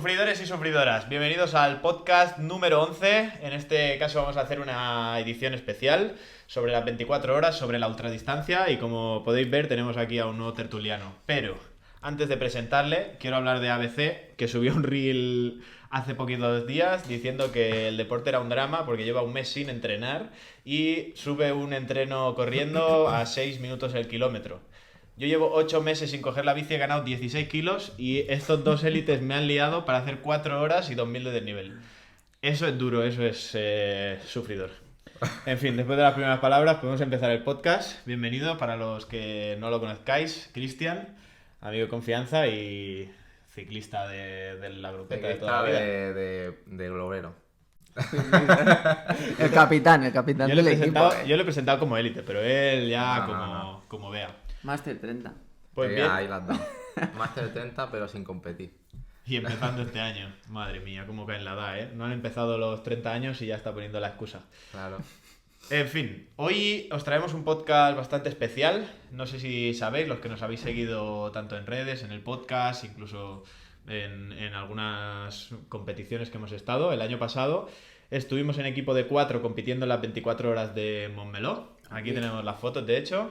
Sufridores y sufridoras, bienvenidos al podcast número 11. En este caso vamos a hacer una edición especial sobre las 24 horas, sobre la ultradistancia, y como podéis ver tenemos aquí a un nuevo tertuliano. Pero antes de presentarle, quiero hablar de ABC, que subió un reel hace poquitos días diciendo que el deporte era un drama porque lleva un mes sin entrenar y sube un entreno corriendo a 6 minutos el kilómetro. Yo llevo 8 meses sin coger la bici, he ganado 16 kilos y estos dos élites me han liado para hacer 4 horas y 2000 de desnivel. Eso es duro, eso es sufridor. En fin, después de las primeras palabras podemos empezar el podcast. Bienvenido para los que no lo conozcáis, Cristian, amigo de confianza y ciclista de la grupeta de toda la vida. De globero. El capitán del equipo. Yo lo he presentado como élite, pero él ya No. como vea. Master 30. Pues bien. Ahí la has dado. Máster 30, pero sin competir. Y empezando este año. Madre mía, cómo cae en la edad, ¿eh? No han empezado los 30 años y ya está poniendo la excusa. Claro. En fin, hoy os traemos un podcast bastante especial. No sé si sabéis, los que nos habéis seguido tanto en redes, en el podcast, incluso en algunas competiciones que hemos estado. El año pasado estuvimos en equipo de 4 compitiendo en las 24 horas de Montmeló. Aquí tenemos las fotos, de hecho.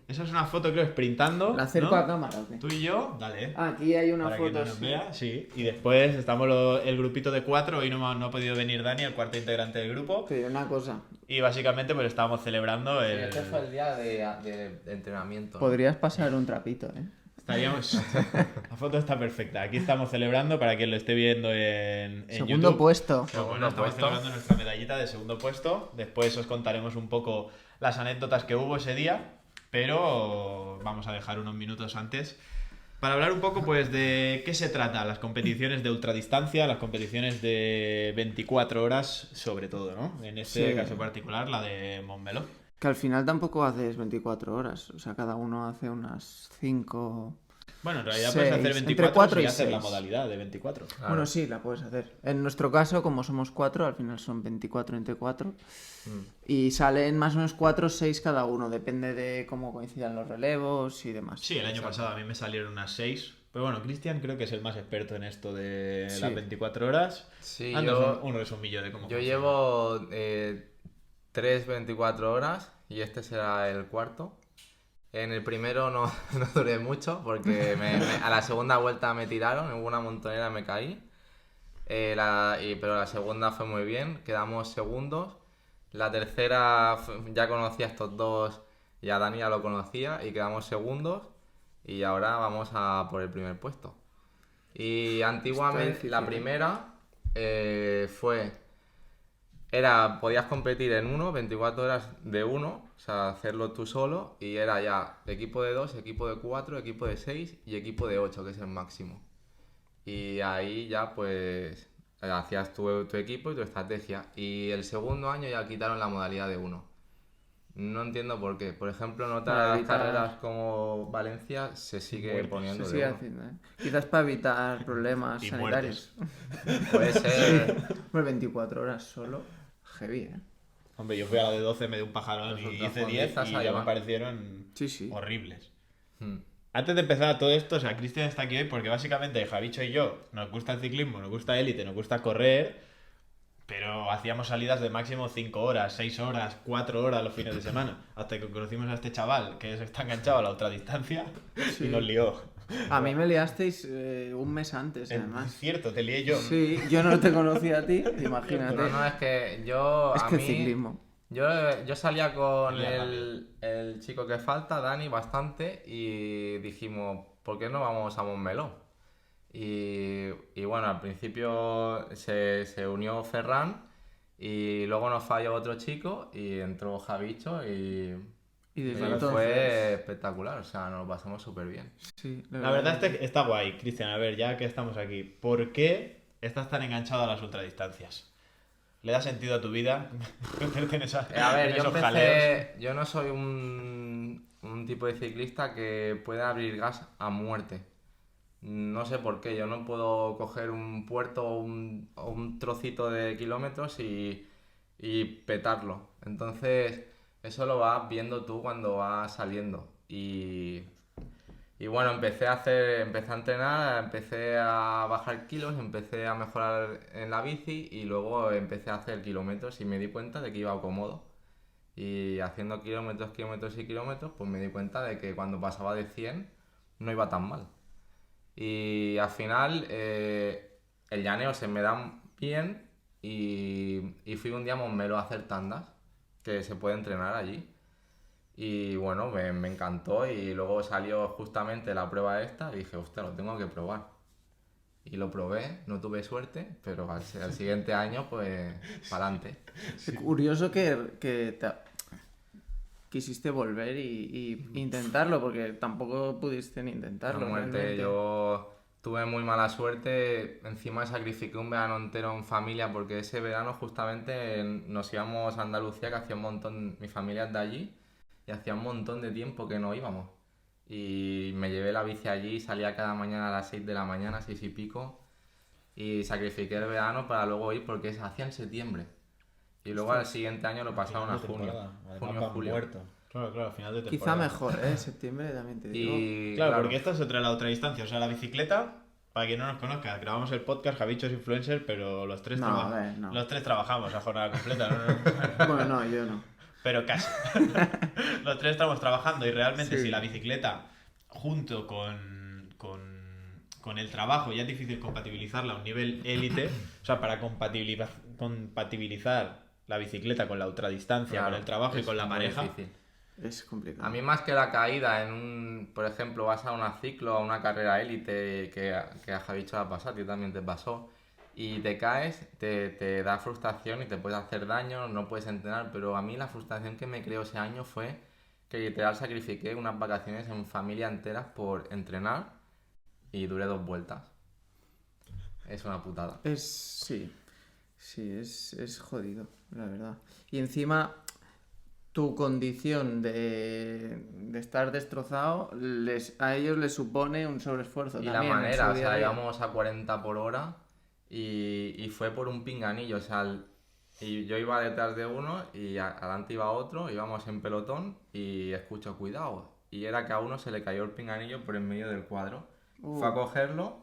Esa es una foto, creo, sprintando. ¿La acerco ¿no? a cámara o qué? Tú y yo, dale. Aquí hay una Para que foto. no nos vea, sí. Y después estamos el grupito de 4. Hoy no ha podido venir Dani, el cuarto integrante del grupo. Pero una cosa. Y básicamente pues estábamos celebrando el... Este fue el día de entrenamiento. Podrías pasar un trapito, ¿eh? Estaríamos... La foto está perfecta. Aquí estamos celebrando, para quien lo esté viendo en Segundo YouTube. puesto. Pero bueno, Segundo estamos puesto. celebrando nuestra medallita de segundo puesto. Después os contaremos un poco las anécdotas que hubo ese día. Pero vamos a dejar unos minutos antes para hablar un poco pues de qué se trata las competiciones de ultradistancia, las competiciones de 24 horas sobre todo, ¿no? En este Sí. caso particular, la de Montmeló. Que al final tampoco haces 24 horas. O sea, cada uno hace unas 5... Bueno, en realidad 6, puedes hacer entre 24 4 y y hacer la 6. modalidad de 24. Claro. Bueno, sí, la puedes hacer. En nuestro caso, como somos 4, al final son 24 entre 4. Y salen más o menos 4 o 6 cada uno. Depende de cómo coincidan los relevos y demás. Sí, el año pasado a mí me salieron unas 6. Pero bueno, Cristian creo que es el más experto en esto de Sí. las 24 horas. Sí, Haznos un resumillo de cómo yo funciona. llevo 3 24 horas y este será el cuarto. En el primero no duré mucho porque a la segunda vuelta me tiraron, en una montonera me caí. Pero la segunda fue muy bien, quedamos segundos. La tercera ya conocía a estos dos y a Dani ya lo conocía y quedamos segundos. Y ahora vamos a por el primer puesto. Y antiguamente difícil, la primera podías competir en 24 horas de uno, o sea, hacerlo tú solo, y era ya equipo de 2, equipo de 4, equipo de 6 y equipo de 8, que es el máximo. Y ahí ya pues hacías tu equipo y tu estrategia. Y el segundo año ya quitaron la modalidad de 1. No entiendo por qué. Por ejemplo, en Para otras evitar- carreras como Valencia se sigue Muertes. poniendo Se de sigue 1. haciendo, ¿eh? Quizás para evitar problemas Y sanitarios. Puede ser. Pues 24 horas solo. Heavy, ¿eh? Hombre, yo fui a la de 12, me dio un pajarón y Los hice 10 ultrafondistas y a ya me llevar. parecieron Sí. horribles. Hmm. Antes de empezar todo esto, o sea, Cristian está aquí hoy porque básicamente Javicho y yo nos gusta el ciclismo, nos gusta élite, nos gusta correr, pero hacíamos salidas de máximo 5 horas, 6 horas, 4 horas los fines de semana, hasta que conocimos a este chaval que está enganchado a la ultradistancia y nos lió. A mí me liasteis un mes antes, Es además. cierto, te lié yo. Sí, yo no te conocía a ti, imagínate. Pero no, es que yo. Es a que mí, ciclismo. Yo salía con Salía el chico que falta, Dani, bastante, y dijimos, ¿por qué no vamos a Montmeló? Y bueno, al principio se unió Ferran y luego nos falló otro chico y entró Javicho y desde fue entonces... espectacular, o sea, nos lo pasamos súper bien. Sí, La verdad es que está guay, Cristian, a ver, ya que estamos aquí, ¿por qué estás tan enganchado a las ultradistancias? ¿Le da sentido a tu vida? Meterte en A ver, en yo esos jaleos. empecé, yo no soy un tipo de ciclista que pueda abrir gas a muerte. No sé por qué, yo no puedo coger un puerto o un trocito de kilómetros y petarlo. Entonces, eso lo vas viendo tú cuando vas saliendo. Y Y bueno, empecé a entrenar, empecé a bajar kilos, empecé a mejorar en la bici y luego empecé a hacer kilómetros y me di cuenta de que iba cómodo. Y haciendo kilómetros, kilómetros y kilómetros, pues me di cuenta de que cuando pasaba de 100 no iba tan mal. Y al final el llaneo se me da bien y fui un día a Montmeló a hacer tandas, que se puede entrenar allí. Y bueno, me encantó y luego salió justamente la prueba esta y dije, hostia, lo tengo que probar. Y lo probé, no tuve suerte, pero al siguiente año, pues, para adelante. Es curioso que quisiste volver y intentarlo, porque tampoco pudiste ni intentarlo. La muerte, realmente. yo tuve muy mala suerte, encima sacrifiqué un verano entero en familia porque ese verano justamente nos íbamos a Andalucía, que hacía un montón, mi familia es de allí, y hacía un montón de tiempo que no íbamos. Y me llevé la bici allí, salía cada mañana a las 6 de la mañana, 6 y pico, y sacrifiqué el verano para luego ir porque se hacía en septiembre. Y luego al siguiente año lo pasaron a junio, junio-julio. Claro, al final de temporada. Quizá mejor, ¿eh? Septiembre también te digo. Y Claro, porque esta es la otra distancia. O sea, la bicicleta, para quien no nos conozca, grabamos el podcast, Javicho es influencer, pero los tres, No, a ver, no. los tres trabajamos a jornada completa. ¿No? Bueno, no, yo no. Pero casi. Los tres estamos trabajando y realmente Sí. si la bicicleta, junto con el trabajo, ya es difícil compatibilizarla a un nivel élite, o sea, para compatibilizar la bicicleta con la ultradistancia, claro, con el trabajo y es con la muy pareja. difícil. Es complicado. A mí más que la caída por ejemplo, vas a una ciclo, a una carrera élite que a Javicho le ha pasado, a ti también te pasó, y te caes, te da frustración y te puedes hacer daño, no puedes entrenar, pero a mí la frustración que me creó ese año fue que literal sacrifiqué unas vacaciones en familia enteras por entrenar y duré 2 vueltas. Es una putada. Sí, es jodido, la verdad. Y encima, tu condición de estar destrozado, a ellos les supone un sobreesfuerzo Y también. la en manera, su o día a sea, día. íbamos a 40 por hora y fue por un pinganillo, o sea, y yo iba detrás de uno y adelante iba otro, íbamos en pelotón y escucho, cuidado, y era que a uno se le cayó el pinganillo por en medio del cuadro. Fue a cogerlo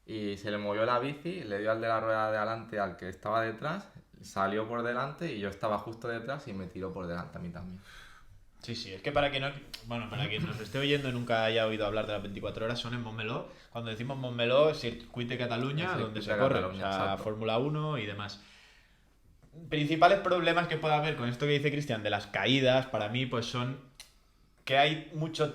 y se le movió la bici, le dio al de la rueda de adelante al que estaba detrás, salió por delante y yo estaba justo detrás y me tiró por delante a mí también. Sí, es que para quien nos esté oyendo y nunca haya oído hablar de las 24 horas, son en Montmeló. Cuando decimos Montmeló, Circuit de Cataluña, El donde Circuit se de corre, Cataluña, o sea, exacto. Fórmula 1 y demás. Principales problemas que pueda haber con esto que dice Cristian de las caídas, para mí, pues son que hay muchos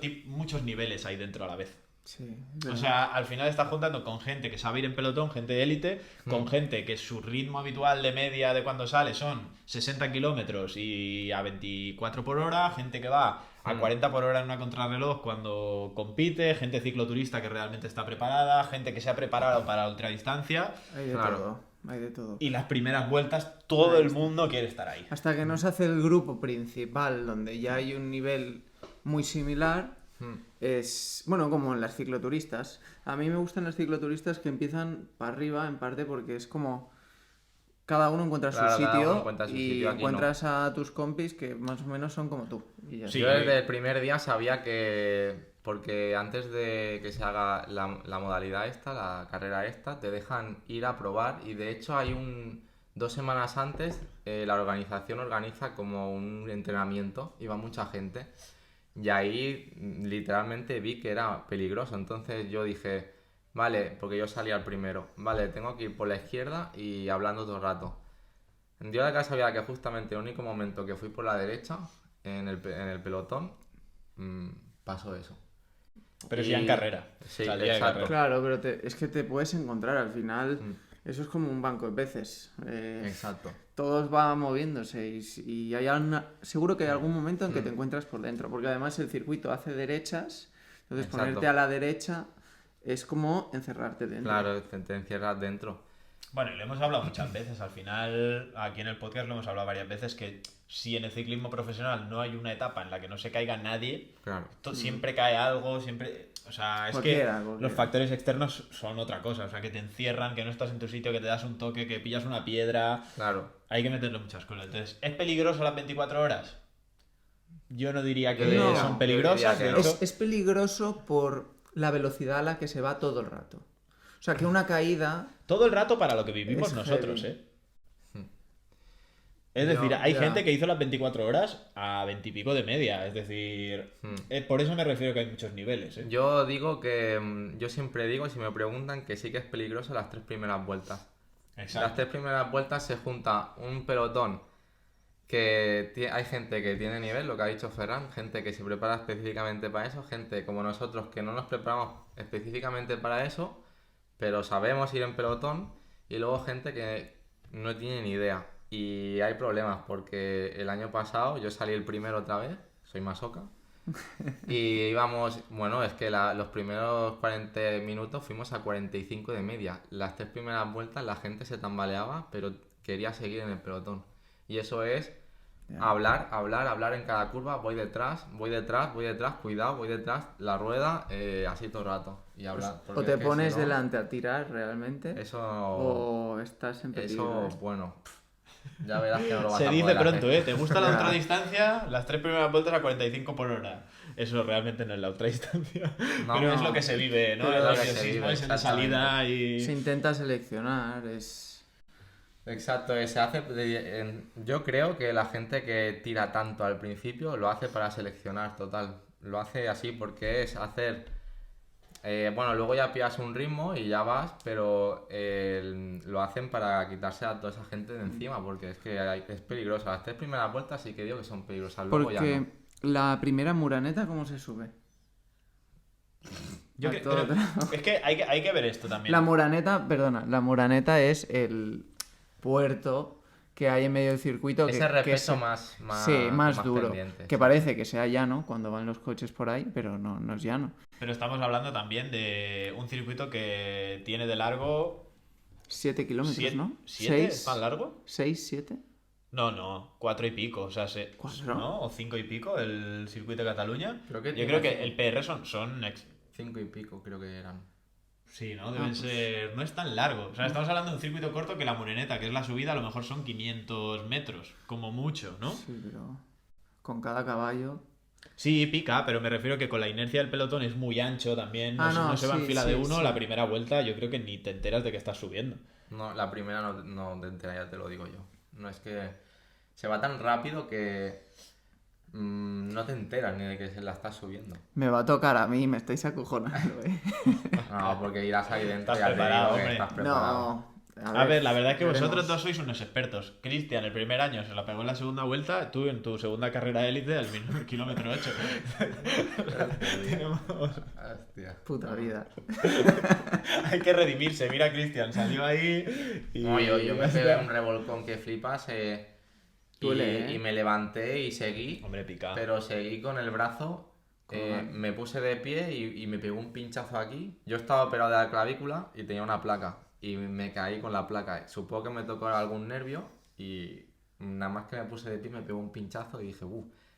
niveles ahí dentro a la vez. Sí, O sea, al final estás juntando con gente que sabe ir en pelotón, gente de élite, con gente que su ritmo habitual de media de cuando sale son 60 kilómetros y a 24 por hora, gente que va a 40 por hora en una contrarreloj cuando compite, gente cicloturista que realmente está preparada, gente que se ha preparado para ultradistancia hay de Claro. todo, hay de todo. y las primeras vueltas todo el mundo quiere estar ahí. Hasta que no se hace el grupo principal, donde ya hay un nivel muy similar, es, bueno, como en las cicloturistas. A mí me gustan las cicloturistas que empiezan para arriba, en parte porque es como cada uno encuentra Claro, su cada sitio uno encuentra su y sitio, aquí no. encuentras a tus compis que más o menos son como tú. Y ya Sí. Yo desde el primer día sabía que, porque antes de que se haga la modalidad esta, la carrera esta, te dejan ir a probar y de hecho hay 2 semanas antes la organización organiza como un entrenamiento y va mucha gente y ahí literalmente vi que era peligroso, entonces yo dije, vale, porque yo salí al primero, vale, tengo que ir por la izquierda y hablando todo el rato. Yo de acá sabía que justamente el único momento que fui por la derecha en el pelotón pasó eso. Pero sí en carrera. Sí, O sea, el día de exacto. carrera. Claro, pero es que te puedes encontrar al final. Eso es como un banco de peces. Exacto. Todos van moviéndose y hay seguro que hay algún momento en que te encuentras por dentro, porque además el circuito hace derechas, entonces Exacto. ponerte a la derecha es como encerrarte dentro. Claro, te encierras dentro. Bueno, y lo hemos hablado muchas veces. Al final, aquí en el podcast lo hemos hablado varias veces que si en el ciclismo profesional no hay una etapa en la que no se caiga nadie, Claro. siempre cae algo, siempre... O sea, es Cualquiera, que cualquiera. los factores externos son otra cosa. O sea, que te encierran, que no estás en tu sitio, que te das un toque, que pillas una piedra. Claro. Hay que meterle muchas cosas. Entonces, ¿es peligroso las 24 horas? yo no diría que No, son yo peligrosas. diría De que hecho, Es peligroso por la velocidad a la que se va todo el rato. O sea, que una caída... todo el rato para lo que vivimos Es nosotros, heavy. ¿eh? Es decir, hay ya. gente que hizo las 24 horas a 20 y pico de media. Es decir, por eso me refiero que hay muchos niveles, ¿eh? Yo digo que. Yo siempre digo, si me preguntan, que sí que es peligroso las 3 primeras vueltas. Las Exacto. 3 primeras vueltas se junta un pelotón que hay gente que tiene nivel, lo que ha dicho Ferran, gente que se prepara específicamente para eso, gente como nosotros que no nos preparamos específicamente para eso, pero sabemos ir en pelotón, y luego gente que no tiene ni idea. Y hay problemas porque el año pasado yo salí el primero otra vez, soy masoca, y íbamos, bueno, es que los primeros 40 minutos fuimos a 45 de media. Las 3 primeras vueltas la gente se tambaleaba, pero quería seguir en el pelotón. Y eso es hablar, hablar, hablar en cada curva, voy detrás, cuidado, voy detrás, la rueda, así todo el rato. Y hablar. O porque te es que pones si no, delante a tirar realmente, Eso, o estás en peligro. eso, bueno, ya verás que no lo vas Se a dice poder pronto, hacer. ¿eh? ¿Te gusta la Ya. ultradistancia? Las 3 primeras vueltas a 45 por hora. Eso realmente no es la ultradistancia. No, pero es no. lo que se vive, ¿no? Pero El lo que se nerviosismo vive, es de salida y... Se intenta seleccionar, Exacto, se hace. Yo creo que la gente que tira tanto al principio lo hace para seleccionar, total. Lo hace así porque es hacer. Bueno, luego ya pillas un ritmo y ya vas, pero lo hacen para quitarse a toda esa gente de encima, porque es que es peligroso. Las 3 primeras vueltas sí que digo que son peligrosas, luego ya porque no. la primera muraneta, ¿cómo se sube? Yo A que- todo pero trapo. es que hay que ver esto también. La muraneta, perdona, la muraneta es el puerto que hay en medio del circuito Ese que respeto es más sí, más duro, pendiente, que sí. parece que sea llano cuando van los coches por ahí, pero no, no es llano. Pero estamos hablando también de un circuito que tiene de largo... 7 kilómetros, ¿Siete? ¿no? ¿Siete? ¿Es tan largo? 6, 7. No, 4 y pico, o sea, ¿Cuatro? ¿no? O 5 y pico el circuito de Cataluña. Creo que Yo tiene creo que cinco. el PR son 5 y pico creo que eran. Sí, ¿no? Deben pues. ser... No es tan largo. O sea, estamos hablando de un circuito corto que la Mureneta, que es la subida, a lo mejor son 500 metros, como mucho, ¿no? Sí, pero con cada caballo. Sí, pica, pero me refiero que con la inercia del pelotón es muy ancho también. No, no se va en sí, fila sí, de uno. sí. La primera vuelta yo creo que ni te enteras de que estás subiendo. No, la primera no te enteras, ya te lo digo yo. No es que se va tan rápido que no te enteras ni de que se la estás subiendo. Me va a tocar a mí, me estáis acojonando, ¿eh? No, porque irás ahí dentro Estás ya te preparado, digo que hombre. estás preparado. No. A ver, la verdad es que veremos. vosotros dos sois unos expertos. Cristian, el primer año se la pegó en la segunda vuelta, tú en tu segunda carrera de élite al kilómetro 8. Hostia. Puta vida. Hay que redimirse. Mira, Cristian, salió ahí y... No, yo me pegué un revolcón que flipas Duele, ¿eh? y me levanté y seguí, Hombre, pica. pero seguí con el brazo, Joder. me puse de pie y me pegó un pinchazo aquí. Yo estaba operado de la clavícula y tenía una placa y me caí con la placa. Supongo que me tocó algún nervio y nada más que me puse de pie me pegó un pinchazo y dije,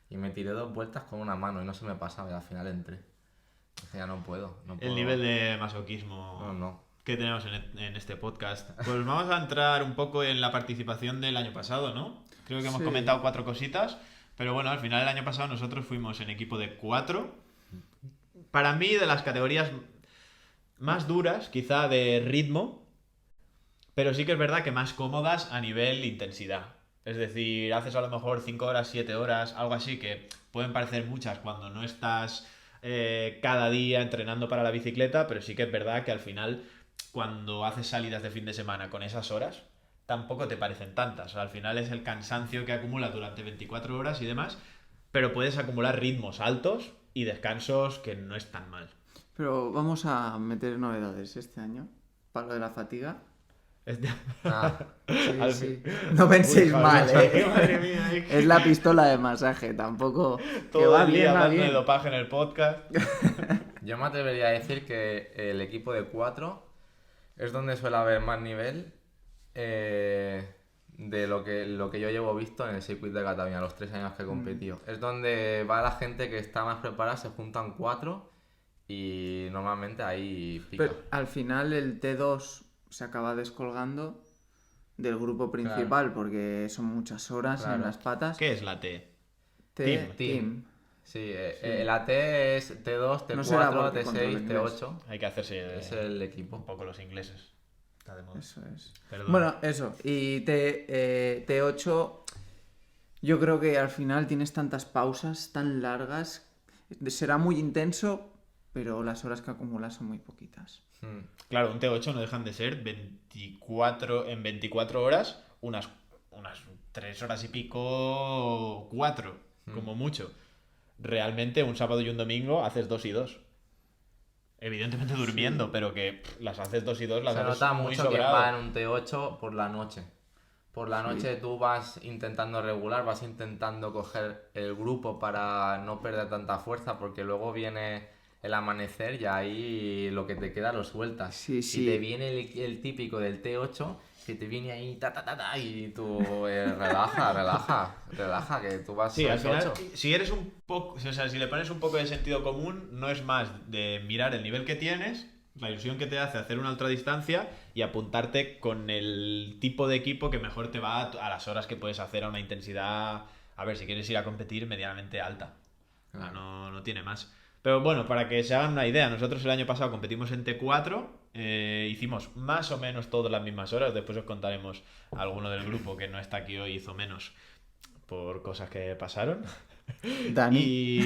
y me tiré 2 vueltas con una mano y no se me pasaba y al final entré. Dije, ya no puedo. El nivel de masoquismo No. que tenemos en este podcast. Pues vamos a entrar un poco en la participación del año pasado, ¿no? Creo que hemos Sí. comentado 4 cositas, pero bueno, al final del año pasado nosotros fuimos en equipo de 4. Para mí, de las categorías más duras, quizá de ritmo, pero sí que es verdad que más cómodas a nivel intensidad. Es decir, haces a lo mejor 5 horas, 7 horas, algo así, que pueden parecer muchas cuando no estás cada día entrenando para la bicicleta, pero sí que es verdad que al final, cuando haces salidas de fin de semana con esas horas, tampoco te parecen tantas. O sea, al final es el cansancio que acumulas durante 24 horas y demás, pero puedes acumular ritmos altos y descansos que no están mal. Pero vamos a meter novedades este año. Para lo de la fatiga. Ah, Sí, Al sí. fin. No penséis Uy, mal, Javier, madre mía, Es la pistola de masaje, tampoco. Que todo va el día bien, va hablando de bien. dopaje en el podcast. yo me atrevería a decir que el equipo de 4 es donde suele haber más nivel de lo que yo llevo visto en el circuito de Cataluña, los 3 años que he competido. Es donde va la gente que está más preparada, se juntan 4 y normalmente ahí pica. Pero al final el T2 se acaba descolgando del grupo principal porque son muchas horas en Claro. las patas. ¿Qué es la T? Team. Sí, el AT es T2, No será T4, porque controlo T6, inglés. T8. Hay que hacerse Es el un equipo. poco los ingleses. Está de moda. Eso es. Perdón. Bueno, eso. Y T8, yo creo que al final tienes tantas pausas tan largas. Será muy intenso, pero las horas que acumulas son muy poquitas. Claro, un T8 no dejan de ser 24 horas, unas 3 horas y pico, 4, como mucho. Realmente un sábado y un domingo haces 2 y 2. Evidentemente durmiendo, pero que las haces 2 y 2, las Se haces nota muy mucho que sobrado. va en un T8 por la noche. Por la noche tú vas intentando regular, vas intentando coger el grupo para no perder tanta fuerza, porque luego viene el amanecer y ahí lo que te queda lo sueltas. Sí, Y sí. te viene el típico del T8 que te viene ahí y tú relaja, que tú vas Sí, al final, 8. si eres un poco, o sea, si le pones un poco de sentido común, no es más de mirar el nivel que tienes, la ilusión que te hace hacer una ultradistancia y apuntarte con el tipo de equipo que mejor te va a las horas que puedes hacer a una intensidad, a ver, si quieres ir a competir medianamente alta. O sea, no tiene más. Pero bueno, para que se hagan una idea, nosotros el año pasado competimos en T4, hicimos más o menos todas las mismas horas, después os contaremos alguno del grupo que no está aquí hoy hizo menos por cosas que pasaron. Dani.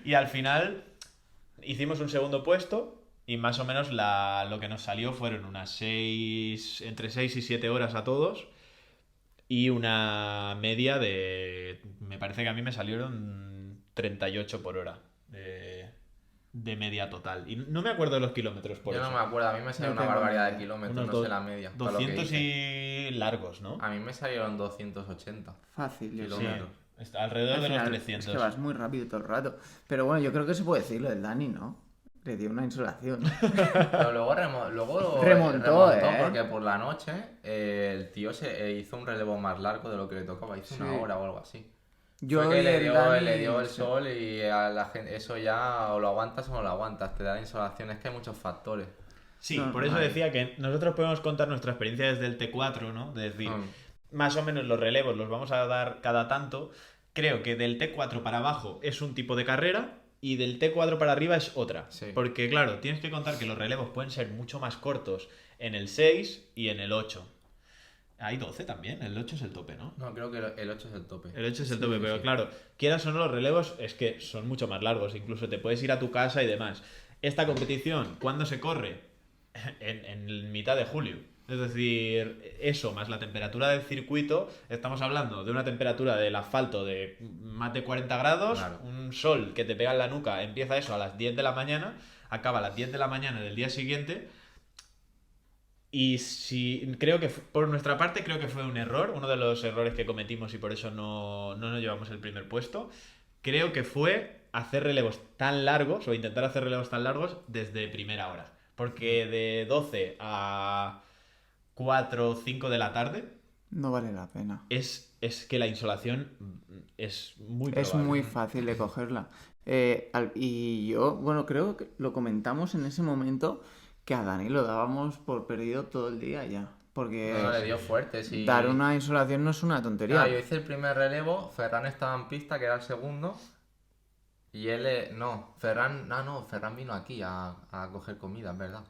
Y al final hicimos un segundo puesto y más o menos lo que nos salió fueron entre 6 y 7 horas a todos y una media me parece que a mí me salieron 38 por hora de media total. Y no me acuerdo de los kilómetros por Yo eso. no me acuerdo, a mí me salió No una tengo barbaridad ni de idea. kilómetros, no sé la media. para lo que 200 hice. y largos, ¿no? A mí me salieron 280 Fácil, yo Sí, creo. kilómetros. alrededor Al de los final, 300. Es que vas muy rápido todo el rato. Pero bueno, yo creo que se puede decir lo del Dani, ¿no? Le dio una insolación. Pero luego Remontó, ¿eh? porque por la noche el tío se hizo un relevo más largo de lo que le tocaba, hizo una hora o algo así. Yo Fue que y le el dio, Dani, le dio el sí. sol y a la gente, eso ya o lo aguantas o no lo aguantas, te da la insolación, es que hay muchos factores. Sí, No, por eso no hay. decía que nosotros podemos contar nuestra experiencia desde el T4, ¿no? De decir, más o menos los relevos los vamos a dar cada tanto. Creo que del T4 para abajo es un tipo de carrera y del T4 para arriba es otra. Sí. Porque, claro, tienes que contar que los relevos pueden ser mucho más cortos en el 6 y en el 8. Hay 12 también, el 8 es el tope, ¿no? No, creo que el 8 es el tope. El 8 es el tope, pero claro, quieras o no, los relevos es que son mucho más largos, incluso te puedes ir a tu casa y demás. Esta competición, ¿cuándo se corre? En mitad de julio. Es decir, eso más la temperatura del circuito, estamos hablando de una temperatura del asfalto de más de 40 grados, Claro. un sol que te pega en la nuca, empieza eso a las 10 de la mañana, acaba a las 10 de la mañana del día siguiente. Y creo que por nuestra parte creo que fue un error, uno de los errores que cometimos y por eso no nos llevamos el primer puesto. Creo que fue hacer relevos tan largos o intentar hacer relevos tan largos desde primera hora. Porque de 12 a 4 o 5 de la tarde No vale la pena. es que la insolación es muy Es probable. muy fácil de cogerla. Y yo, bueno, creo que lo comentamos en ese momento que a Dani lo dábamos por perdido todo el día ya. Porque No, le dio fuerte, sí. dar una insolación no es una tontería. Claro, yo hice el primer relevo, Ferran estaba en pista, que era el segundo. Y él, Ferran vino aquí a coger comida, es verdad.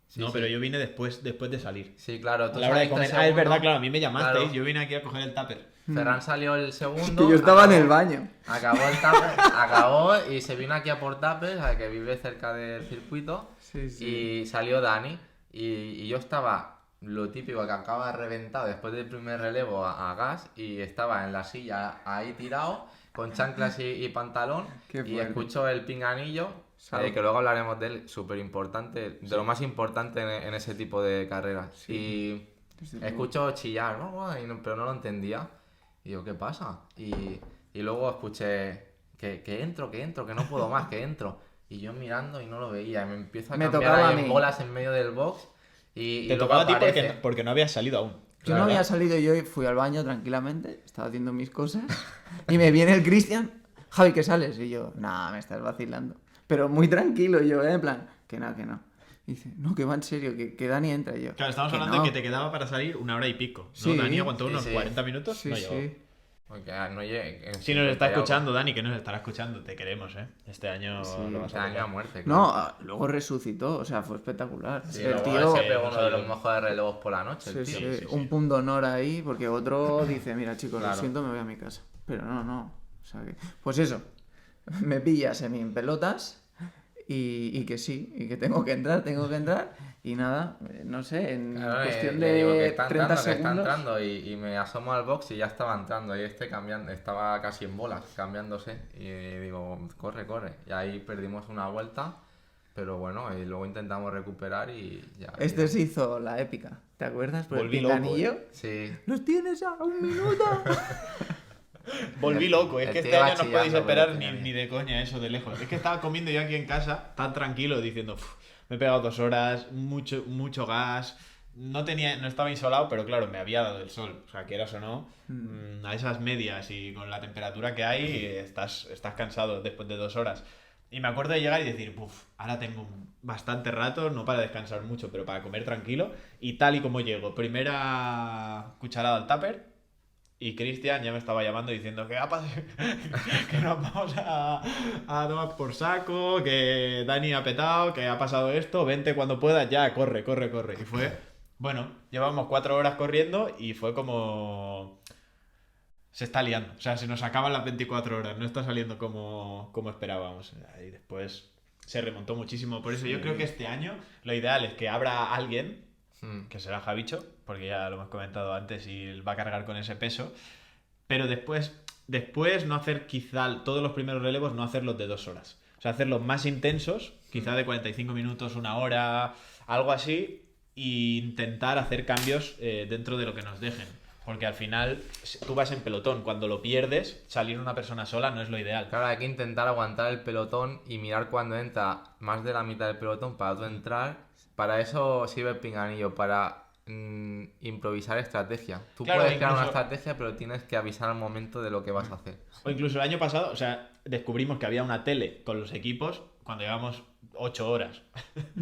Sí, No, sí. pero yo vine después de salir. Sí, claro, A tú la hora de saliste comer. el Ah, es segundo. verdad, claro, a mí me llamasteis, Claro. yo vine aquí a coger el tupper. Ferran salió el segundo. Que yo estaba en el baño. Acabó el tupper, acabó y se vino aquí a por tuppers, a que vive cerca del circuito. Sí, sí. Y salió Dani. Y yo estaba, lo típico, que acaba reventado después del primer relevo a gas. Y estaba en la silla ahí tirado, con chanclas y pantalón. Qué Y fuerte. escucho el pinganillo, Salud. que luego hablaremos de él, súper importante, de lo más importante en ese tipo de carreras. Y Desde luego. escucho chillar, pero no lo entendía. Y digo, ¿qué pasa? Y luego escuché que entro, que no puedo más, que entro. Y yo mirando y no lo veía. Y me empiezo a Me cambiar tocaba ahí a en mí. bolas en medio del box. Y Te luego tocaba a ti aparece. porque no habías salido aún. Yo no había salido, yo fui al baño tranquilamente, estaba haciendo mis cosas, y me viene el Cristian, Javi, ¿qué sales? Y yo, nah, me estás vacilando. Pero muy tranquilo yo, en plan, que no. Y dice, no, que va en serio, que Dani entra. Y yo, Claro, estamos hablando no. de que te quedaba para salir una hora y pico. ¿no? Sí, Dani aguantó sí, unos sí. 40 minutos, Sí, no llegó. sí. Porque no llegue. Si nos está escuchando, Dani, que nos estará escuchando, te queremos, ¿eh? Este año lo vas Este a año a tocar. muerte. No, luego resucitó, o sea, fue espectacular. Sí, el luego tío, se pegó uno de los mejores relevos por la noche, el sí, tío. sí, un punto de honor ahí, porque otro dice, mira chicos, Claro. lo siento, me voy a mi casa. Pero no. O sea que, pues eso, me pilla semi en pelotas y que sí, y que tengo que entrar. Y nada, no sé, en Claro, cuestión le digo que de está 30 entrando, que está segundos... entrando y me asomo al box y ya estaba entrando y cambiando, estaba casi en bolas, cambiándose y digo, corre. Y ahí perdimos una vuelta, pero bueno, y luego intentamos recuperar y ya. Este se hizo la épica, ¿te acuerdas? Por Volví el loco, pinganillo. Sí. ¡Los tienes a 1 minuto! Volví loco, es El que este tío año va no os podéis chillando, esperar pero ni de coña eso de lejos. Es que estaba comiendo yo aquí en casa, tan tranquilo, diciendo, me he pegado 2 horas, mucho gas, no estaba insolado, pero claro, me había dado el sol. O sea, quieras o no, a esas medias y con la temperatura que hay, estás cansado después de 2 horas. Y me acuerdo de llegar y decir, ahora tengo bastante rato, no para descansar mucho, pero para comer tranquilo. Y tal y como llego, primera cucharada al tupper. Y Cristian ya me estaba llamando diciendo que que nos vamos a tomar por saco, que Dani ha petado, que ha pasado esto, vente cuando puedas, ya, corre. Y fue, bueno, llevamos 4 horas corriendo y fue como... Se está liando, o sea, se nos acaban las 24 horas, no está saliendo como esperábamos. Y después se remontó muchísimo. Por eso yo creo que este año lo ideal es que abra alguien, que será Javicho, porque ya lo hemos comentado antes y él va a cargar con ese peso, pero después no hacer quizá todos los primeros relevos, no hacerlos de 2 horas, o sea, hacerlos más intensos, quizá de 45 minutos, 1 hora, algo así, e intentar hacer cambios dentro de lo que nos dejen, porque al final tú vas en pelotón, cuando lo pierdes, salir una persona sola no es lo ideal. Claro, hay que intentar aguantar el pelotón y mirar cuando entra más de la mitad del pelotón para tú entrar. Para eso sirve el pinganillo, para improvisar estrategia. Tú Claro, puedes crear una incluso- estrategia, pero tienes que avisar al momento de lo que vas a hacer. O incluso el año pasado, o sea, descubrimos que había una tele con los equipos cuando llevamos 8 horas.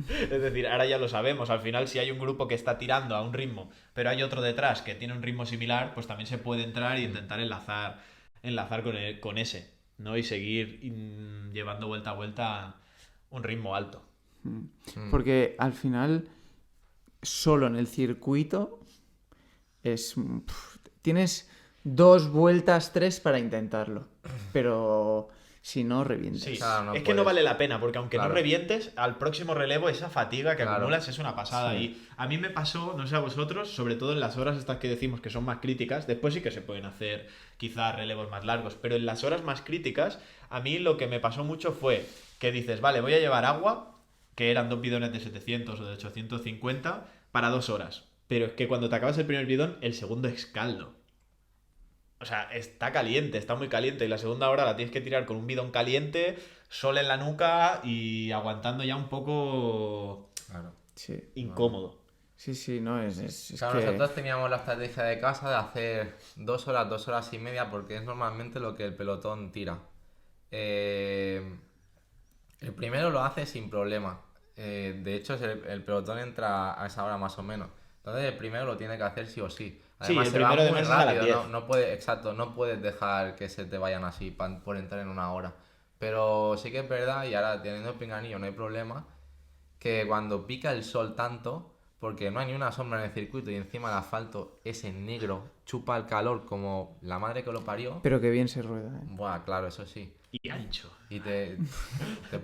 Es decir, ahora ya lo sabemos. Al final, si hay un grupo que está tirando a un ritmo, pero hay otro detrás que tiene un ritmo similar, pues también se puede entrar e intentar enlazar con ese, ¿no? Y seguir llevando vuelta a vuelta un ritmo alto. Porque al final, solo en el circuito, tienes 2 vueltas, 3 para intentarlo. Pero si no, revientas. Sí, Claro, no es que no puedes. vale la pena, porque aunque Claro. no revientes, al próximo relevo esa fatiga que Claro. acumulas es una pasada. Sí. Y a mí me pasó, no sé a vosotros, sobre todo en las horas estas que decimos que son más críticas, después sí que se pueden hacer quizás relevos más largos, pero en las horas más críticas, a mí lo que me pasó mucho fue que dices, vale, voy a llevar agua, que eran 2 bidones de 700 o de 850, para 2 horas. Pero es que cuando te acabas el primer bidón, el segundo es caldo. O sea, está caliente, está muy caliente. Y la segunda hora la tienes que tirar con un bidón caliente, sol en la nuca y aguantando ya un poco Claro. Sí, incómodo. sí, no, es Claro, que... nosotros teníamos la estrategia de casa de hacer 2 horas, 2 horas y media, porque es normalmente lo que el pelotón tira. El primero lo hace sin problema. De hecho, el pelotón entra a esa hora más o menos. Entonces, el primero lo tiene que hacer sí o sí. Además, el se va primero de muy mes es a las rápido, 10. no puede, exacto, no puedes dejar que se te vayan así por entrar en 1 hora. Pero sí que es verdad, y ahora teniendo el pinganillo no hay problema, que cuando pica el sol tanto, porque no hay ni una sombra en el circuito y encima el asfalto ese negro chupa el calor como la madre que lo parió. Pero que bien se rueda, ¿eh? Buah, claro, eso sí. Y ancho. Y te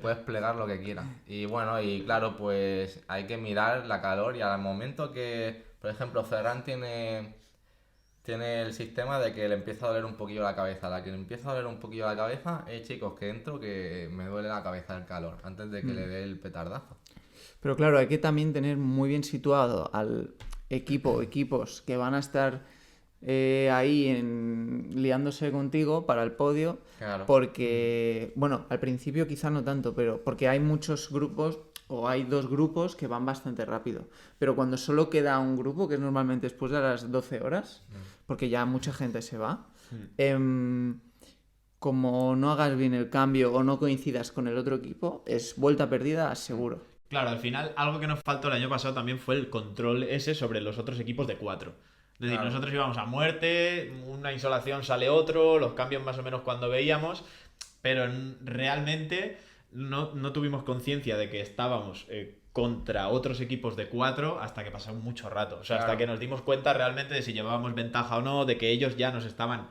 puedes plegar lo que quieras. Y bueno, y claro, pues hay que mirar la calor y al momento que, por ejemplo, Ferran tiene el sistema de que le empieza a doler un poquillo la cabeza. La que le empieza a doler un poquillo la cabeza, chicos, que entro que me duele la cabeza el calor, antes de que le dé el petardazo. Pero claro, hay que también tener muy bien situado al equipos que van a estar liándose contigo para el podio, Claro. porque, bueno, al principio quizá no tanto, pero porque hay muchos grupos o hay 2 grupos que van bastante rápido. Pero cuando solo queda un grupo, que es normalmente después de las 12 horas, porque ya mucha gente se va, como no hagas bien el cambio o no coincidas con el otro equipo, es vuelta perdida seguro. Claro, al final, algo que nos faltó el año pasado también fue el control ese sobre los otros equipos de 4. Es decir, Claro. nosotros íbamos a muerte, una insolación sale otro, los cambios más o menos cuando veíamos, pero realmente no tuvimos conciencia de que estábamos contra otros equipos de 4 hasta que pasó mucho rato. O sea, hasta Claro. que nos dimos cuenta realmente de si llevábamos ventaja o no, de que ellos ya nos estaban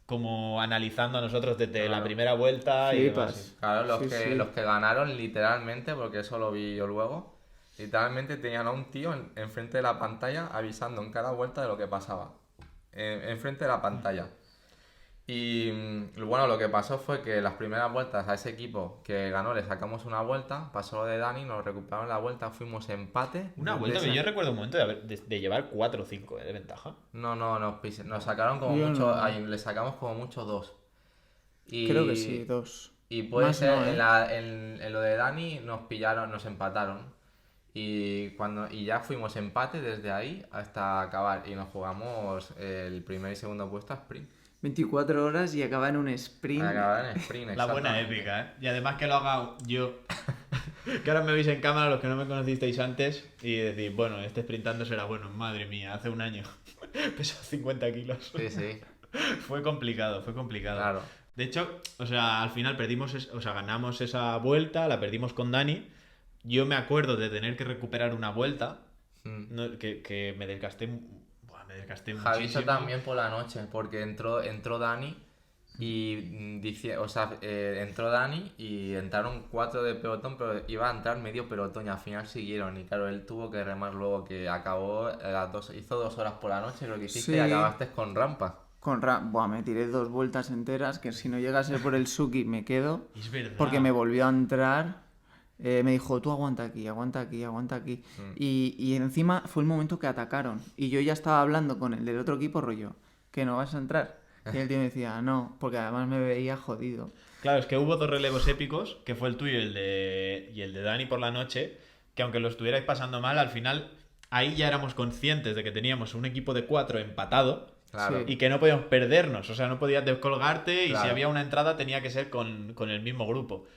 como analizando a nosotros desde la Claro. primera vuelta y demás. Flipas. Claro, Sí, sí. los que ganaron literalmente, porque eso lo vi yo luego, literalmente tenían a un tío enfrente de la pantalla avisando en cada vuelta de lo que pasaba. Enfrente de la pantalla. Y bueno, lo que pasó fue que las primeras vueltas a ese equipo que ganó le sacamos una vuelta, pasó lo de Dani, nos recuperaron la vuelta, fuimos empate. Una De vuelta, esa- pero yo recuerdo un momento de llevar 4 o 5 de ventaja. No, nos sacaron como Yo mucho, no. ahí le sacamos como mucho 2. Y, Creo que sí, 2. Y puede Más ser, no, ¿eh? en lo de Dani nos pillaron, nos empataron. Y ya fuimos empate desde ahí hasta acabar. Y nos jugamos el primer y segundo puesto a sprint. 24 horas y acaba en un sprint. A acabar en sprint, La buena exactamente. épica, ¿eh? Y además que lo haga yo. Que ahora me veis en cámara los que no me conocisteis antes y decís, bueno, este sprintando será bueno. Madre mía, hace un año. Pesó 50 kilos. Sí, sí, Fue complicado, fue complicado. claro. De hecho, o sea, al final ganamos esa vuelta, la perdimos con Dani. Yo me acuerdo de tener que recuperar una vuelta, Mm. que me desgasté, buah, me desgasté Javicho muchísimo. también por la noche, porque entró Dani y entró Dani y entraron 4 de pelotón, pero iba a entrar medio pelotón y al final siguieron. Y claro, él tuvo que remar luego, que acabó hizo 2 horas por la noche, lo que hiciste, Sí. y acabaste con rampa. Buah, me tiré 2 vueltas enteras, que si no llegase por el Suki me quedo. Es verdad. Porque me volvió a entrar. Me dijo, tú aguanta aquí, aguanta aquí, aguanta aquí. Y encima fue el momento que atacaron. Y yo ya estaba hablando con el del otro equipo, rollo, que no vas a entrar. Y el tío me decía, no, porque además me veía jodido. Claro, es que hubo 2 relevos épicos, que fue el tuyo y el de Dani por la noche, que aunque lo estuvierais pasando mal, al final ahí ya éramos conscientes de que teníamos un equipo de 4 empatado. Claro. Sí. Y que no podíamos perdernos, o sea, no podías descolgarte y si Claro. había una entrada tenía que ser con el mismo grupo.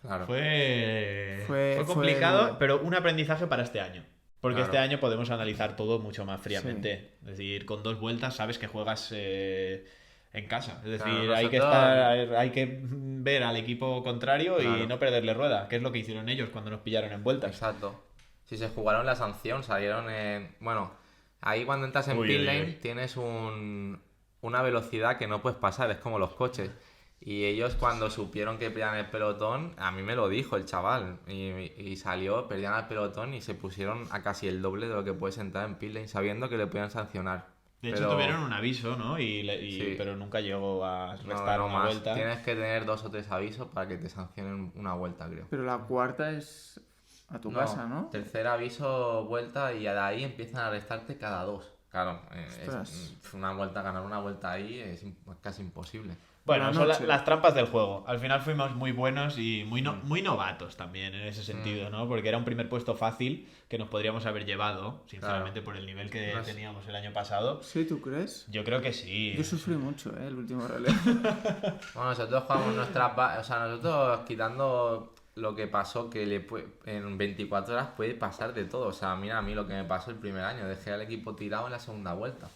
Claro. Fue complicado, duro. pero un aprendizaje para este año. Porque Claro. este año podemos analizar todo mucho más fríamente. Es decir, con 2 vueltas sabes que juegas en casa. Es decir, Claro, hay que nosotros- hay que ver al equipo contrario y Claro. no perderle rueda, que es lo que hicieron ellos cuando nos pillaron en vueltas. Exacto. Si se jugaron la sanción, salieron en... Bueno, ahí cuando entras en Uy, pit uy, lane uy. tienes una velocidad que no puedes pasar, es como los coches. Y ellos cuando supieron que perdían el pelotón, a mí me lo dijo el chaval. Y salió, perdían el pelotón y se pusieron a casi el doble de lo que puedes entrar en pit lane sabiendo que le podían sancionar. De hecho, Pero- tuvieron un aviso, ¿no? Sí. Pero nunca llegó a No, restar no una más. vuelta. Tienes que tener 2 o 3 avisos para que te sancionen una vuelta, creo. Pero la cuarta es a tu casa, ¿no? Tercer aviso, vuelta, y de ahí empiezan a restarte cada 2. Claro, Ostras. una vuelta, ganar una vuelta ahí es casi imposible. Bueno, Una son noche. las trampas del juego. Al final fuimos muy buenos y muy novatos también en ese sentido, ¿no? Porque era un primer puesto fácil que nos podríamos haber llevado, sinceramente, por el nivel que No sé. teníamos el año pasado. Sí, ¿tú crees? Yo creo que sí. Yo sufrí mucho, el último relevo. Bueno, nosotros jugamos o sea, nosotros quitando lo que pasó, que en 24 horas puede pasar de todo. O sea, mira a mí lo que me pasó el primer año. Dejé al equipo tirado en la segunda vuelta.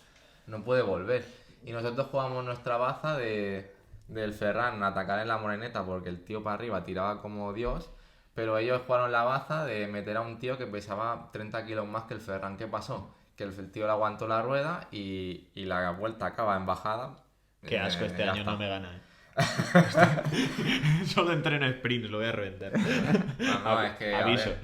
No puede volver. Y nosotros jugamos nuestra baza del Ferran atacar en la moreneta porque el tío para arriba tiraba como Dios. Pero ellos jugaron la baza de meter a un tío que pesaba 30 kilos más que el Ferran. ¿Qué pasó? Que el tío le aguantó la rueda y la vuelta acaba en bajada. Qué asco, este Ya año está. no me gana. Solo entreno sprints, lo voy a reventar. No, es que a Aviso. ver,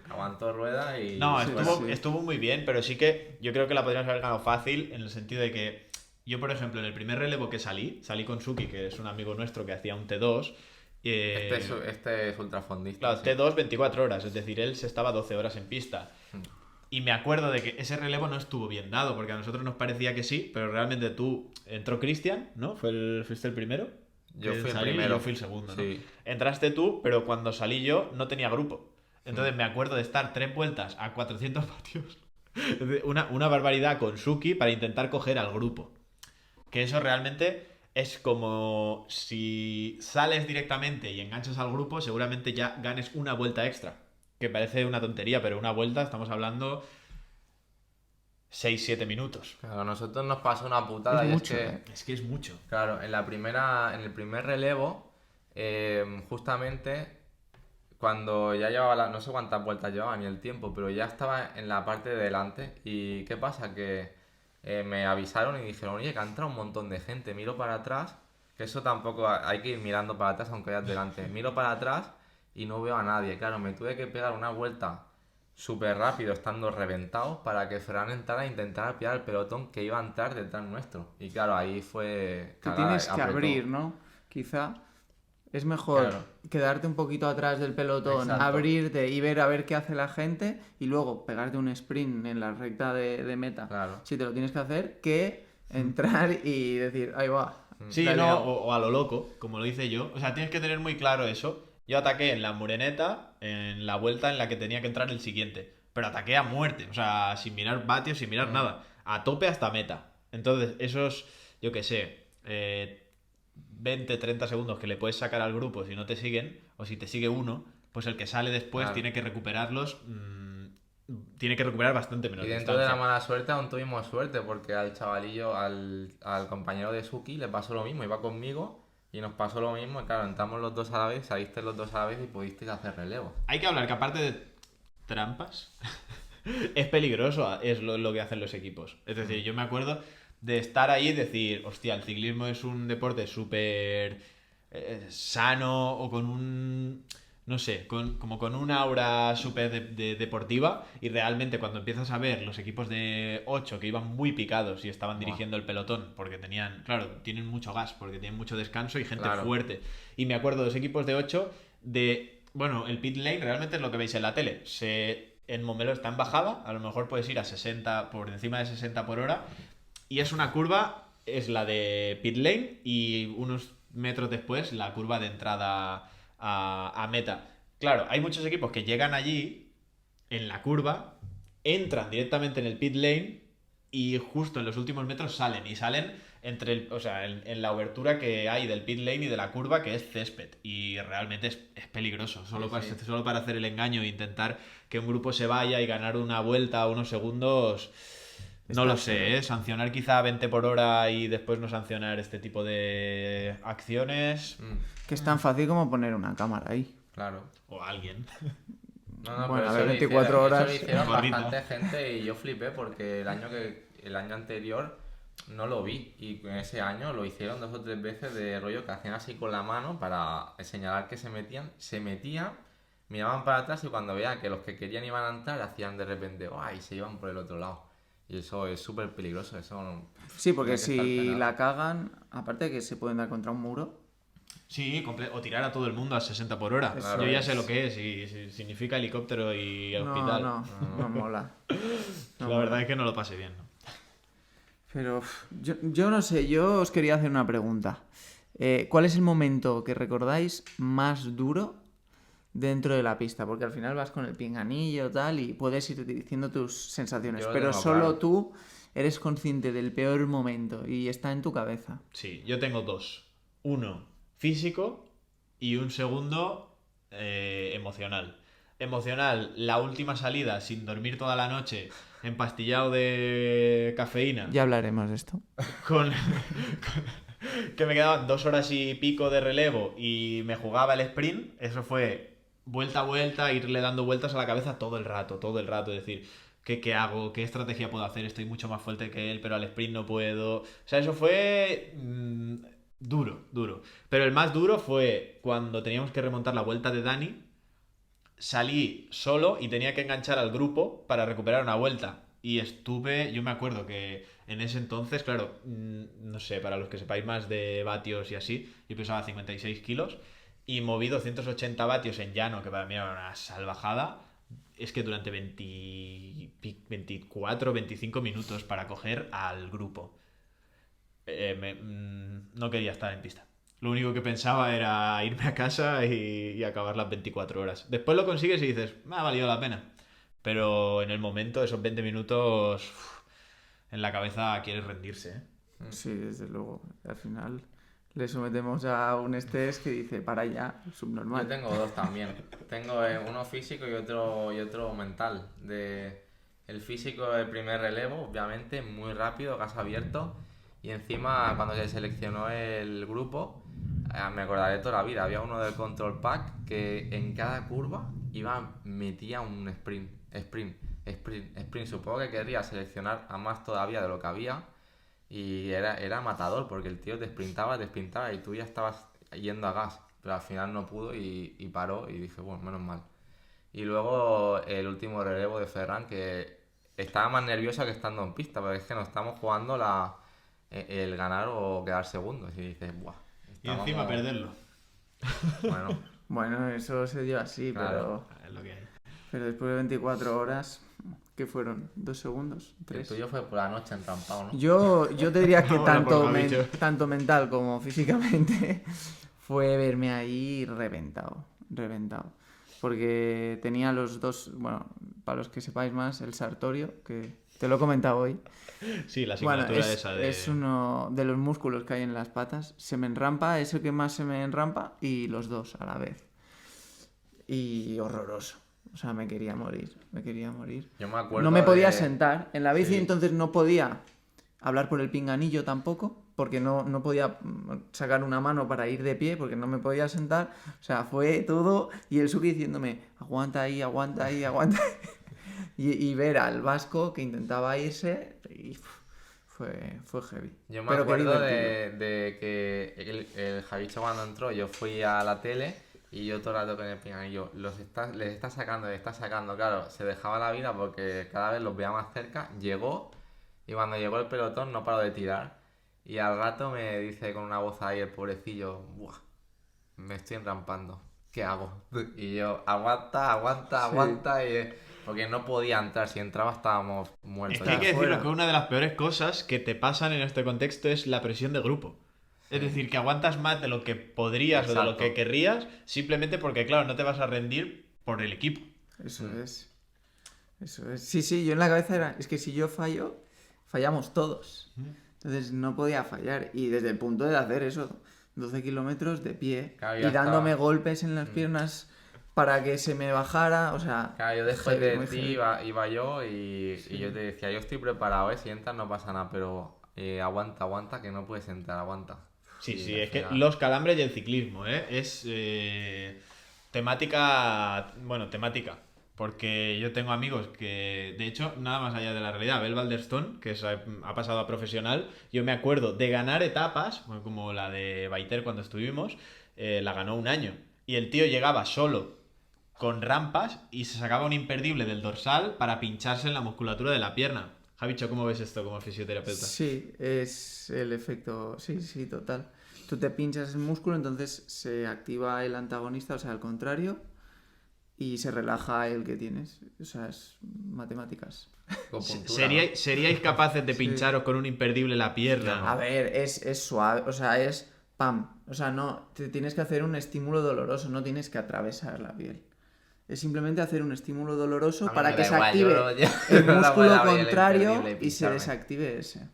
aguantó rueda y... No, Sí, estuvo, sí. estuvo muy bien, pero sí que yo creo que la podríamos haber ganado fácil en el sentido de que yo, por ejemplo, en el primer relevo que salí con Suki, que es un amigo nuestro que hacía un T2. Este es ultrafondista. Claro, sí. T2 24 horas, es decir, él se estaba 12 horas en pista. Y me acuerdo de que ese relevo no estuvo bien dado, porque a nosotros nos parecía que sí, pero realmente entró Cristian, ¿no? ¿Fuiste el primero? Yo Que fui el salí y primero. yo fui el segundo, ¿no? Sí. Entraste tú, pero cuando salí yo no tenía grupo. Entonces me acuerdo de estar 3 vueltas a 400 vatios. Una barbaridad con Suki para intentar coger al grupo. Que eso realmente es como si sales directamente y enganchas al grupo, seguramente ya ganes una vuelta extra. Que parece una tontería, pero una vuelta, estamos hablando 6-7 minutos. Claro, a nosotros nos pasó una putada Es y mucho, es que, Es que es mucho. claro, en el primer relevo, justamente cuando ya llevaba, no sé cuántas vueltas llevaba ni el tiempo, pero ya estaba en la parte de delante. ¿Y qué pasa? Que me avisaron y dijeron, oye, que ha entrado un montón de gente, miro para atrás, que eso tampoco hay que ir mirando para atrás aunque vayas delante. Miro para atrás y no veo a nadie. Claro, me tuve que pegar una vuelta súper rápido, estando reventado, para que Ferran entrara a intentar pillar el pelotón que iba a entrar detrás nuestro. Y claro, ahí fue... Te cagada, tienes que apretó. abrir, ¿no? Quizá es mejor Claro. quedarte un poquito atrás del pelotón, Exacto. abrirte y ver a ver qué hace la gente y luego pegarte un sprint en la recta de meta. Claro. Si te lo tienes que hacer, que entrar y decir, ahí va. Sí, la he no, liado. o a lo loco, como lo hice yo. O sea, tienes que tener muy claro eso. Yo ataqué en la mureneta, en la vuelta en la que tenía que entrar el siguiente. Pero ataqué a muerte, o sea, sin mirar vatios, sin mirar nada. A tope hasta meta. Entonces, esos, yo qué sé, 20-30 segundos que le puedes sacar al grupo si no te siguen, o si te sigue uno, pues el que sale después Claro. tiene que recuperarlos. Tiene que recuperar bastante menos Y dentro de la distancia. mala suerte aún tuvimos suerte porque al chavalillo, al compañero de Suki le pasó lo mismo, iba conmigo y nos pasó lo mismo. Y claro, entramos los dos a la vez, saliste los dos a la vez y pudisteis hacer relevo. Hay que hablar que aparte de trampas, es peligroso, es lo que hacen los equipos. Es decir, yo me acuerdo de estar ahí y decir, hostia, el ciclismo es un deporte súper sano o con un... No sé, como con un aura súper deportiva y realmente cuando empiezas a ver los equipos de 8 que iban muy picados y estaban dirigiendo el pelotón porque tenían, claro, tienen mucho gas, porque tienen mucho descanso y gente Claro. fuerte. Y me acuerdo de los equipos de 8 de, bueno, el pit lane realmente es lo que veis en la tele. En Montmeló está en bajada, a lo mejor puedes ir a 60, por encima de 60 por hora y es una curva, es la de pit lane y unos metros después la curva de entrada a meta. Claro, hay muchos equipos que llegan allí en la curva, entran directamente en el pit lane y justo en los últimos metros salen. Y salen o sea, en la obertura que hay del pit lane y de la curva, que es césped. Y realmente es peligroso. Solo, Sí. solo para hacer el engaño e intentar que un grupo se vaya y ganar una vuelta o unos segundos. No lo sé, ¿eh? Sancionar quizá a 20 por hora y después no sancionar este tipo de acciones. Que es tan fácil como poner una cámara ahí. Claro. O a alguien. No, Bueno, pero a ver, eso lo 24 hicieron- horas. Eso lo hicieron Gordita. bastante gente y yo flipé porque el año anterior no lo vi y en ese año lo hicieron 2 o 3 veces de rollo que hacían así con la mano para señalar que se metían, miraban para atrás y cuando veían que los que querían iban a entrar hacían de repente ¡ay! Se iban por el otro lado. Y eso es súper peligroso, eso no... Sí, porque tiene que estar si penado. la cagan, aparte de que se pueden dar contra un muro, Sí, o tirar a todo el mundo a 60 por hora. Eso Yo ya es. sé lo que es y significa helicóptero y no, hospital. no mola. No La mola. verdad es que no lo pasé bien, ¿no? Pero yo no sé, yo os quería hacer una pregunta. ¿Cuál es el momento que recordáis más duro dentro de la pista? Porque al final vas con el pinganillo tal y puedes ir diciendo tus sensaciones, Yo lo pero tengo solo claro. tú eres consciente del peor momento y está en tu cabeza. Sí, yo tengo dos. Uno físico y un segundo emocional. Emocional, la última salida sin dormir toda la noche, empastillado de cafeína, Ya hablaremos de esto. con, que me quedaban 2 horas y pico de relevo y me jugaba el sprint. Eso fue vuelta a vuelta, irle dando vueltas a la cabeza todo el rato. Es decir, ¿qué hago? ¿Qué estrategia puedo hacer? Estoy mucho más fuerte que él, pero al sprint no puedo. O sea, eso fue duro. Pero el más duro fue cuando teníamos que remontar la vuelta de Dani. Salí solo y tenía que enganchar al grupo para recuperar una vuelta. Y yo me acuerdo que en ese entonces, claro, no sé, para los que sepáis más de vatios y así, yo pesaba 56 kilos y moví 280 vatios en llano, que para mí era una salvajada. Es que durante 24, 25 minutos para coger al grupo. No quería estar en pista. Lo único que pensaba era irme a casa y acabar las 24 horas. Después lo consigues y dices, me ha valido la pena. Pero en el momento, esos 20 minutos, en la cabeza quieres rendirse, ¿eh? Sí, desde luego. Al final le sometemos a un estrés que dice, para ya, Yo subnormal. tengo dos también. Tengo uno físico y otro mental. El físico del primer relevo, obviamente, muy rápido, gas abierto. Y encima, cuando se seleccionó el grupo, me acordaré toda la vida, había uno del control pack que en cada curva metía un sprint. Supongo que querría seleccionar a más todavía de lo que había. Y era matador, porque el tío te sprintaba y tú ya estabas yendo a gas. Pero al final no pudo y paró y dije, bueno, menos mal. Y luego el último relevo de Ferran, que estaba más nerviosa que estando en pista, porque es que nos estamos jugando el ganar o quedar segundos. Y dices, buah. Y encima perderlo. Bueno, Bueno, eso se dio así, claro. Es lo que hay. pero después de 24 horas, ¿qué fueron? ¿2 segundos? El ¿3? tuyo fue por la noche entrampado, ¿no? Yo te diría que Hola, por Javicho. tanto mental como físicamente fue verme ahí reventado. Porque tenía los dos, bueno, para los que sepáis más, el sartorio, que te lo he comentado hoy. Sí, la Bueno, asignatura esa de... es uno de los músculos que hay en las patas. Se me enrampa, es el que más se me enrampa, y los dos a la vez. Y horroroso. O sea, me quería morir. Yo me acuerdo No me podía de- sentar en la bici, Sí. entonces no podía hablar por el pinganillo tampoco, porque no podía sacar una mano para ir de pie, porque no me podía sentar. O sea, fue todo, y el Suki diciéndome, aguanta ahí. y ver al vasco que intentaba irse, y fue heavy. Yo me Pero qué acuerdo divertido. de que el Javicho cuando entró, yo fui a la tele y yo todo el rato con el pinganillo, les está sacando, claro, se dejaba la vida porque cada vez los veía más cerca, llegó y cuando llegó el pelotón no paró de tirar y al rato me dice con una voz ahí el pobrecillo, buah, me estoy enrampando, ¿qué hago? Y yo, aguanta, porque no podía entrar, si entraba estábamos Es muertos. que hay que Está decirlo fuera. que una de las peores cosas que te pasan en este contexto es la presión de grupo. Es decir, que aguantas más de lo que podrías o de lo Exacto. que querrías, simplemente porque, claro, no te vas a rendir por el equipo. Eso es. Sí, yo en la cabeza era, es que si yo fallo, fallamos todos. Entonces no podía fallar. Y desde el punto de hacer eso, 12 kilómetros de pie, Claro, y ya dándome estaba. golpes en las piernas para que se me bajara, o sea... Claro, yo después heavy, de muy ti heavy. iba yo y yo te decía, yo estoy preparado, si entras no pasa nada, pero aguanta, que no puedes entrar, aguanta. Sí, Y sí, al es que final- los calambres y el ciclismo, ¿eh? Es temática, bueno, temática. Porque yo tengo amigos que, de hecho, nada más allá de la realidad, Abel Balderstone, que ha pasado a profesional, yo me acuerdo de ganar etapas, bueno, como la de Baiter cuando estuvimos, la ganó un año. Y el tío llegaba solo con rampas y se sacaba un imperdible del dorsal para pincharse en la musculatura de la pierna. Javicho, ¿cómo ves esto como fisioterapeuta? Sí, es el efecto, sí, total. Tú te pinchas el músculo, entonces se activa el antagonista, o sea, al contrario, y se relaja el que tienes. O sea, es matemáticas. con puntura, ¿Seríais capaces de Sí. pincharos con un imperdible la A pierna? ver, es suave, o sea, es pam. O sea, no, te tienes que hacer un estímulo doloroso, no tienes que atravesar la piel. Es simplemente hacer un estímulo doloroso A mí para me que da se igual, active yo el no la voy músculo a ver el contrario imperdible y y se pincharme. desactive ese.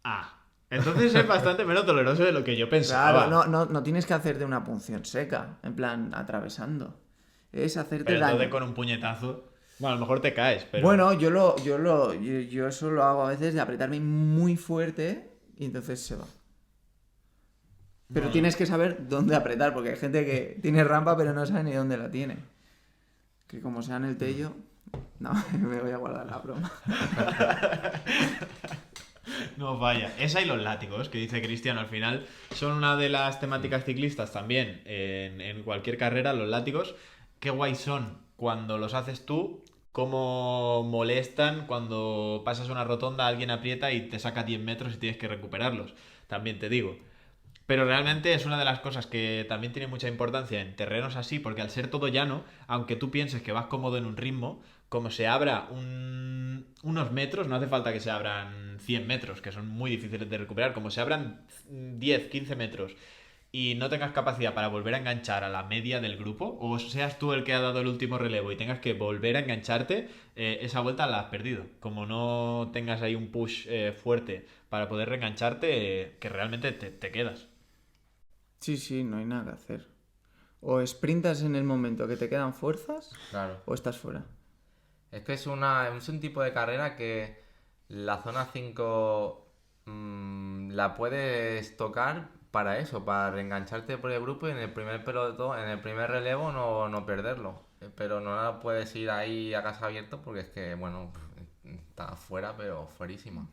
Ah, entonces es bastante menos doloroso de lo que yo pensaba. Claro, no tienes que hacerte una punción seca, en plan atravesando. Es hacerte Pero daño. entonces con un puñetazo, bueno, a lo mejor te caes, pero... Bueno, yo eso lo hago a veces de apretarme muy fuerte y entonces se va. Pero Bueno. tienes que saber dónde apretar, porque hay gente que tiene rampa pero no sabe ni dónde la tiene. Que como sea en el tello... No, me voy a guardar la broma. No vaya. Esa y los látigos, que dice Cristiano al final, son una de las temáticas ciclistas también en cualquier carrera, los látigos. Qué guay son cuando los haces tú, cómo molestan cuando pasas una rotonda, alguien aprieta y te saca 10 metros y tienes que recuperarlos. También te digo. Pero realmente es una de las cosas que también tiene mucha importancia en terrenos así, porque al ser todo llano, aunque tú pienses que vas cómodo en un ritmo, como se abra unos metros, no hace falta que se abran 100 metros, que son muy difíciles de recuperar, como se abran 10, 15 metros y no tengas capacidad para volver a enganchar a la media del grupo, o seas tú el que ha dado el último relevo y tengas que volver a engancharte, esa vuelta la has perdido. Como no tengas ahí un push fuerte para poder reengancharte, que realmente te quedas. Sí, no hay nada que hacer. O sprintas en el momento que te quedan fuerzas Claro. o estás fuera. Es que es un tipo de carrera que la zona 5 la puedes tocar para eso, para reengancharte por el grupo y en el primer pelotón, en el primer relevo no perderlo. Pero no la puedes ir ahí a casa abierto porque es que, bueno, está fuera, pero fuerísima.